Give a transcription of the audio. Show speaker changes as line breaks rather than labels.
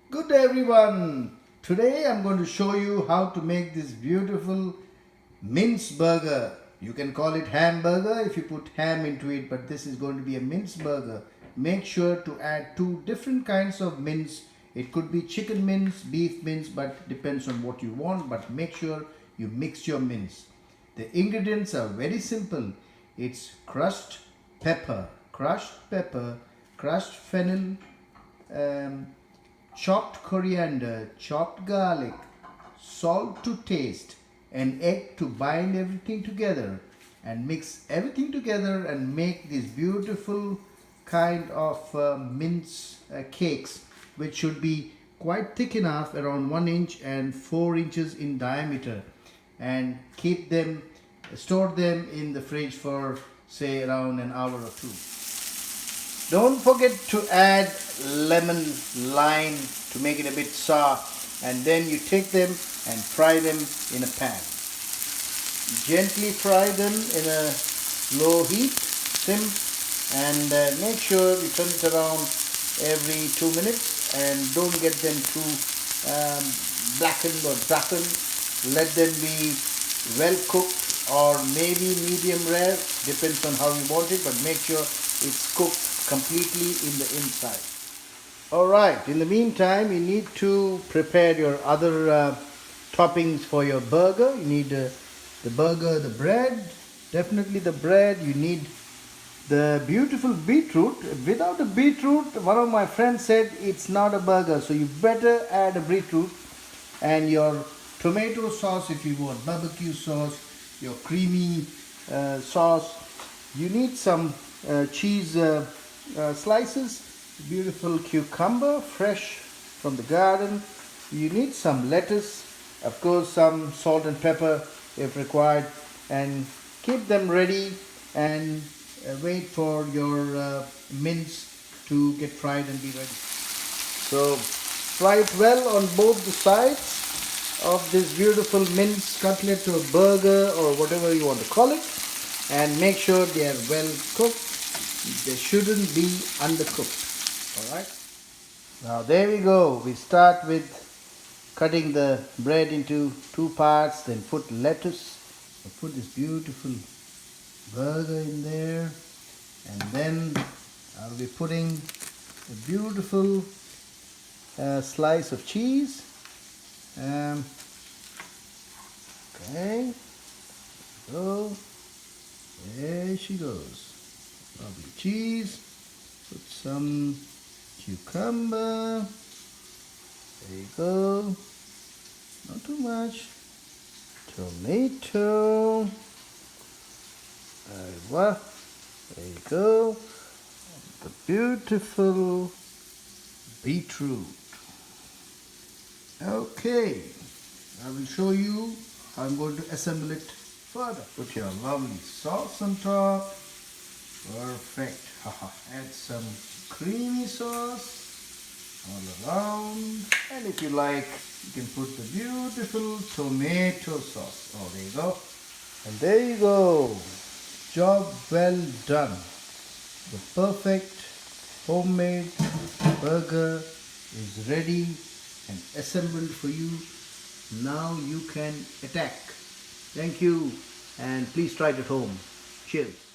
Good day everyone. Today I'm going to show you how to make this beautiful mince burger. You can call it hamburger if you put ham into it, but this is going to be a mince burger. Make sure to add two different kinds of mince. It could be chicken mince, beef mince, but depends on what you want, but make sure you mix your mince. The ingredients are very simple. It's crushed pepper, crushed fennel, chopped coriander, chopped garlic, salt to taste, an egg to bind everything together, and mix everything together and make these beautiful kind of mince cakes, which should be quite thick enough, around 1 inch and 4 inches in diameter, and store them in the fridge for say around an hour or two. Don't forget to add lemon lime to make it a bit sour, and then you take them and fry them in a pan. Gently fry them in a low heat, sim, and make sure you turn it around every 2 minutes and don't get them too blackened or darkened. Let them be well cooked or maybe medium rare, depends on how you want it, but make sure it's cooked completely in the inside. Alright, in the meantime you need to prepare your other toppings for your burger. You need the burger, the bread, definitely the bread. You need the beautiful beetroot. Without the beetroot, one of my friends said it's not a burger, so you better add a beetroot. And your tomato sauce, if you want barbecue sauce, your creamy sauce. You need some cheese slices, beautiful cucumber fresh from the garden. You need some lettuce, of course some salt and pepper if required, and keep them ready and wait for your mince to get fried and be ready. So fry it well on both the sides of this beautiful mince cutlet or burger or whatever you want to call it, and make sure they are well cooked. They shouldn't be undercooked. Alright, now there we go. We start with cutting the bread into two parts, then put lettuce, put this beautiful burger in there, and then I'll be putting a beautiful slice of cheese. Okay, so there she goes. Lovely cheese. Put some cucumber. There you go. Not too much. Tomato. There you go. The beautiful beetroot. Okay, I will show you how I'm going to assemble it further. Put your lovely sauce on top. Perfect. Add some creamy sauce all around, and if you like, you can put the beautiful tomato sauce. Oh, there you go. And there you go. Job well done. The perfect homemade burger is ready and assembled for you. Now you can attack. Thank you, and please try it at home. Cheers.